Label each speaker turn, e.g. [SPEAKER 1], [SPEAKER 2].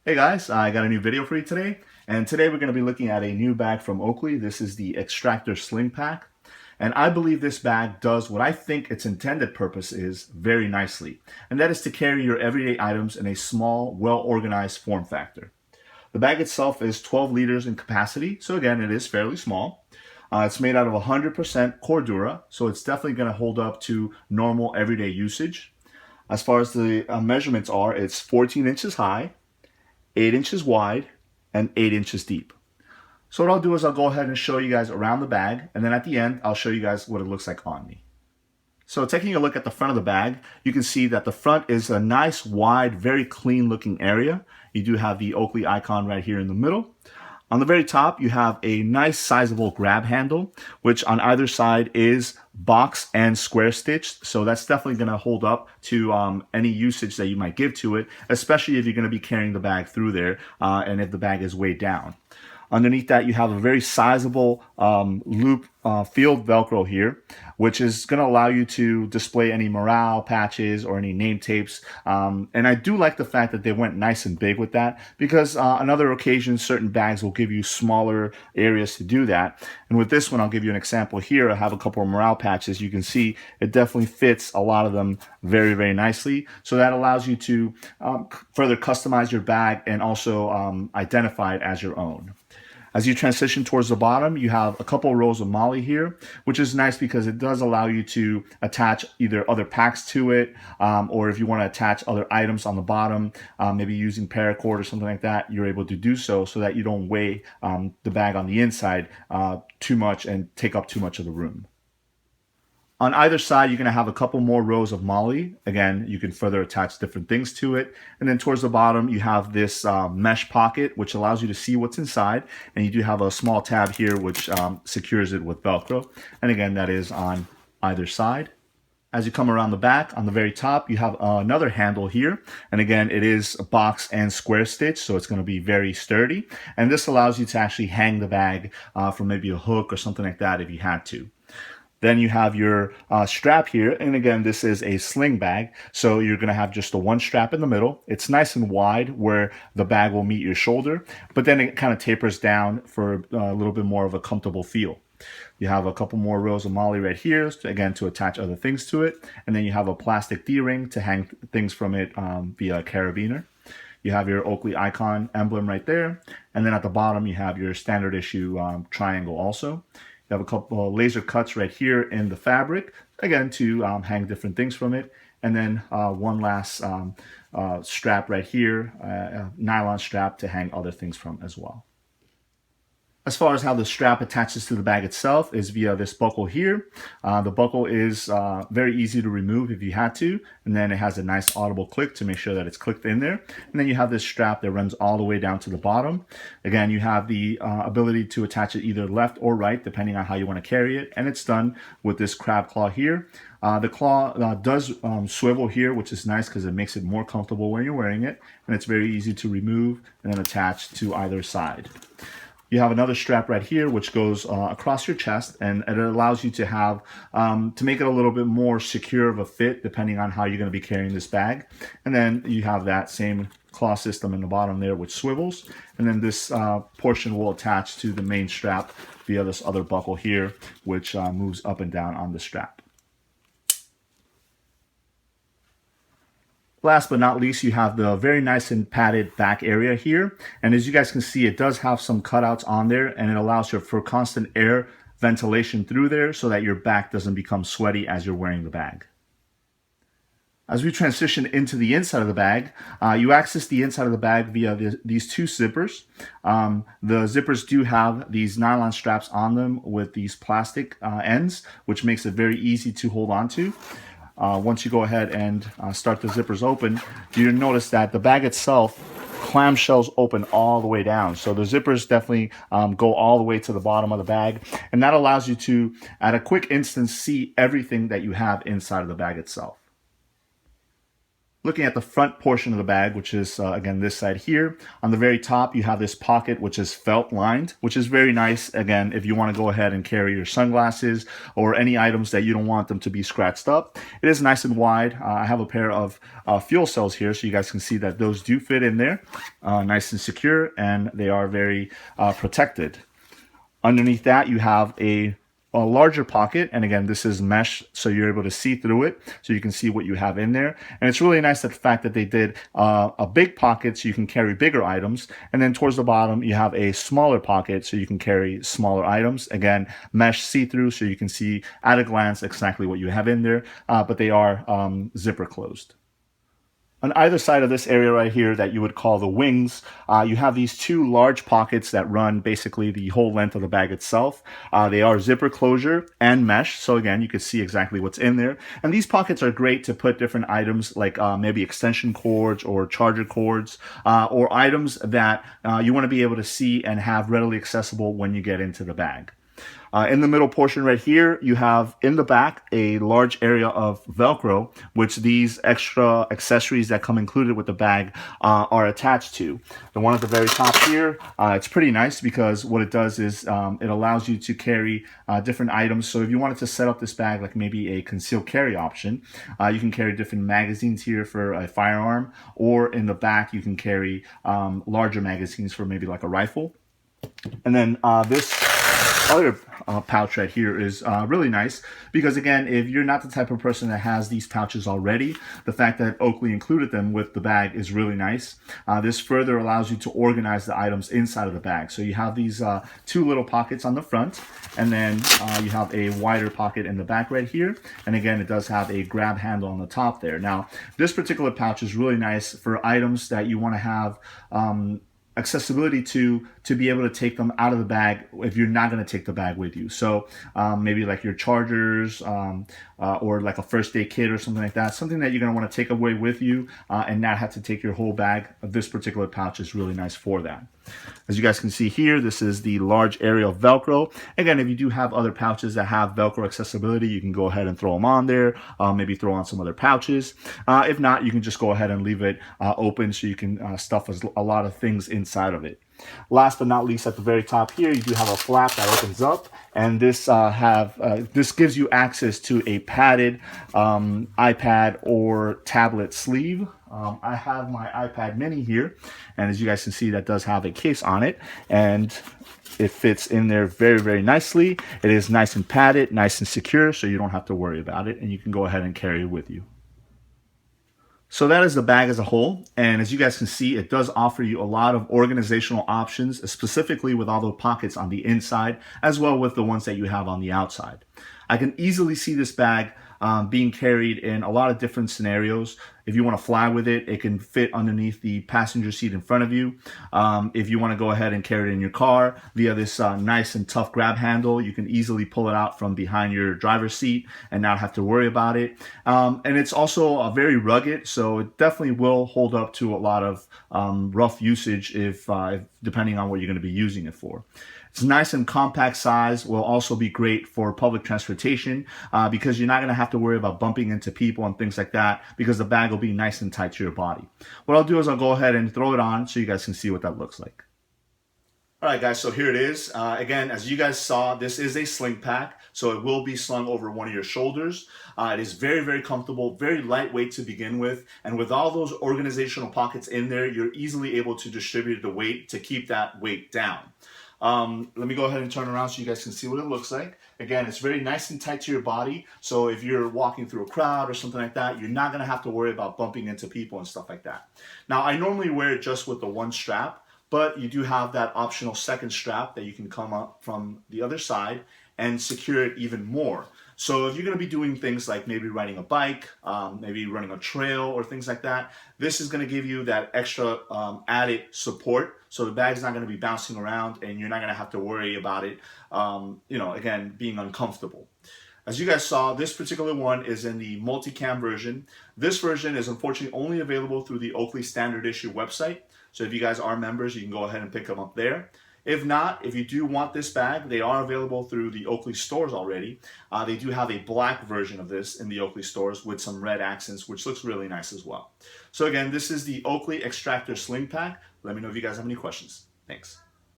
[SPEAKER 1] Hey guys, I got a new video for you today, and today we're going to be looking at a new bag from Oakley. This is the Extractor Sling pack, and I believe this bag does what I think its intended purpose is very nicely, and that is to carry your everyday items in a small, well-organized form factor. The bag itself is 12 liters in capacity, so again, it is fairly small. It's made out of 100% Cordura, so it's definitely going to hold up to normal everyday usage. As far as the measurements are, it's 14 inches high, 8 inches wide, and 8 inches deep. So what I'll do is I'll go ahead and show you guys around the bag, and then at the end, I'll show you guys what it looks like on me. So taking a look at the front of the bag, you can see that the front is a nice, wide, very clean looking area. You do have the Oakley icon right here in the middle. On the very top, you have a nice sizable grab handle, which on either side is box and square stitched. So that's definitely going to hold up to any usage that you might give to it, especially if you're going to be carrying the bag through there and if the bag is weighed down. Underneath that, you have a very sizable loop field Velcro here, which is going to allow you to display any morale patches or any name tapes. And I do like the fact that they went nice and big with that, because on other occasions, certain bags will give you smaller areas to do that. And with this one, I'll give you an example here. I have a couple of morale patches. You can see it definitely fits a lot of them very, very nicely. So that allows you to further customize your bag and also identify it as your own. As you transition towards the bottom, you have a couple of rows of MOLLE here, which is nice because it does allow you to attach either other packs to it, or if you want to attach other items on the bottom, maybe using paracord or something like that, you're able to do so that you don't weigh the bag on the inside too much and take up too much of the room. On either side, you're going to have a couple more rows of MOLLE. Again, you can further attach different things to it. And then towards the bottom, you have this mesh pocket, which allows you to see what's inside. And you do have a small tab here, which secures it with Velcro. And again, that is on either side. As you come around the back, on the very top, you have another handle here. And again, it is a box and square stitch, so it's going to be very sturdy. And this allows you to actually hang the bag from maybe a hook or something like that if you had to. Then you have your strap here, and again, this is a sling bag, so you're going to have just the one strap in the middle. It's nice and wide where the bag will meet your shoulder, but then it kind of tapers down for a little bit more of a comfortable feel. You have a couple more rows of MOLLE right here, again, to attach other things to it, and then you have a plastic D-ring to hang things from it via a carabiner. You have your Oakley icon emblem right there, and then at the bottom you have your standard issue triangle also. You have a couple of laser cuts right here in the fabric, again, to hang different things from it. And then one last strap right here, a nylon strap to hang other things from as well. As far as how the strap attaches to the bag itself is via this buckle here. The buckle is very easy to remove if you had to, and then it has a nice audible click to make sure that it's clicked in there. And then you have this strap that runs all the way down to the bottom. Again, you have the ability to attach it either left or right, depending on how you want to carry it, and it's done with this crab claw here. The claw does swivel here, which is nice because it makes it more comfortable when you're wearing it, and it's very easy to remove and then attach to either side. You have another strap right here, which goes across your chest, and it allows you to have, to make it a little bit more secure of a fit, depending on how you're going to be carrying this bag. And then you have that same claw system in the bottom there, which swivels. And then this portion will attach to the main strap via this other buckle here, which moves up and down on the strap. Last but not least, you have the very nice and padded back area here. And as you guys can see, it does have some cutouts on there, and it allows for constant air ventilation through there so that your back doesn't become sweaty as you're wearing the bag. As we transition into the inside of the bag, you access the inside of the bag via these two zippers. The zippers do have these nylon straps on them with these plastic ends, which makes it very easy to hold on to. Once you go ahead and start the zippers open, you'll notice that the bag itself, clamshells open all the way down. So the zippers definitely go all the way to the bottom of the bag, and that allows you to, at a quick instance, see everything that you have inside of the bag itself. Looking at the front portion of the bag, which is again this side here, on the very top you have this pocket which is felt lined, which is very nice again if you want to go ahead and carry your sunglasses or any items that you don't want them to be scratched up. It is nice and wide. I have a pair of fuel cells here so you guys can see that those do fit in there, nice and secure, and they are very protected. Underneath that you have a larger pocket, and again this is mesh so you're able to see through it so you can see what you have in there. And it's really nice that the fact that they did a big pocket so you can carry bigger items, and then towards the bottom you have a smaller pocket so you can carry smaller items. Again, mesh see-through so you can see at a glance exactly what you have in there, but they are zipper closed. On either side of this area right here that you would call the wings, you have these two large pockets that run basically the whole length of the bag itself. They are zipper closure and mesh, so again, you can see exactly what's in there. And these pockets are great to put different items like maybe extension cords or charger cords, or items that you want to be able to see and have readily accessible when you get into the bag. In the middle portion right here, you have in the back a large area of Velcro, which these extra accessories that come included with the bag are attached to. The one at the very top here, it's pretty nice because what it does is it allows you to carry different items. So if you wanted to set up this bag like maybe a concealed carry option, you can carry different magazines here for a firearm, or in the back you can carry larger magazines for maybe like a rifle. And then this other pouch right here is really nice because, again, if you're not the type of person that has these pouches already, the fact that Oakley included them with the bag is really nice. This further allows you to organize the items inside of the bag. So you have these two little pockets on the front, and then you have a wider pocket in the back right here. And again, it does have a grab handle on the top there. Now, this particular pouch is really nice for items that you want to have accessibility to be able to take them out of the bag if you're not going to take the bag with you. So maybe like your chargers or like a first aid kit or something like that, something that you're going to want to take away with you and not have to take your whole bag. This particular pouch is really nice for that. As you guys can see here, this is the large area of Velcro. Again, if you do have other pouches that have Velcro accessibility, you can go ahead and throw them on there, maybe throw on some other pouches. If not, you can just go ahead and leave it open so you can stuff a lot of things inside of it. Last but not least, at the very top here, you do have a flap that opens up, and this this gives you access to a padded iPad or tablet sleeve. I have my iPad mini here, and as you guys can see, that does have a case on it, and it fits in there very, very nicely. It is nice and padded, nice and secure, so you don't have to worry about it, and you can go ahead and carry it with you. So that is the bag as a whole, and as you guys can see, it does offer you a lot of organizational options, specifically with all the pockets on the inside, as well with the ones that you have on the outside. I can easily see this bag being carried in a lot of different scenarios. If you want to fly with it, it can fit underneath the passenger seat in front of you. If you want to go ahead and carry it in your car via this nice and tough grab handle, you can easily pull it out from behind your driver's seat and not have to worry about it. And it's also very rugged, so it definitely will hold up to a lot of rough usage if depending on what you're going to be using it for. It's nice and compact size, will also be great for public transportation because you're not going to have to worry about bumping into people and things like that because the bag will be nice and tight to your body. What I'll do is I'll go ahead and throw it on so you guys can see what that looks like. All right, guys, so here it is. Again, as you guys saw, this is a sling pack, so it will be slung over one of your shoulders. It is very, very comfortable, very lightweight to begin with, and with all those organizational pockets in there, you're easily able to distribute the weight to keep that weight down. Let me go ahead and turn around so you guys can see what it looks like. Again, it's very nice and tight to your body, so if you're walking through a crowd or something like that, you're not going to have to worry about bumping into people and stuff like that. Now, I normally wear it just with the one strap, but you do have that optional second strap that you can come up from the other side and secure it even more. So if you're going to be doing things like maybe riding a bike, maybe running a trail or things like that, this is going to give you that extra added support. So the bag's not going to be bouncing around and you're not going to have to worry about it, again, being uncomfortable. As you guys saw, this particular one is in the Multicam version. This version is unfortunately only available through the Oakley Standard Issue website. So if you guys are members, you can go ahead and pick them up there. If not, if you do want this bag, they are available through the Oakley stores already. They do have a black version of this in the Oakley stores with some red accents, which looks really nice as well. So again, this is the Oakley Extractor Sling Pack. Let me know if you guys have any questions. Thanks.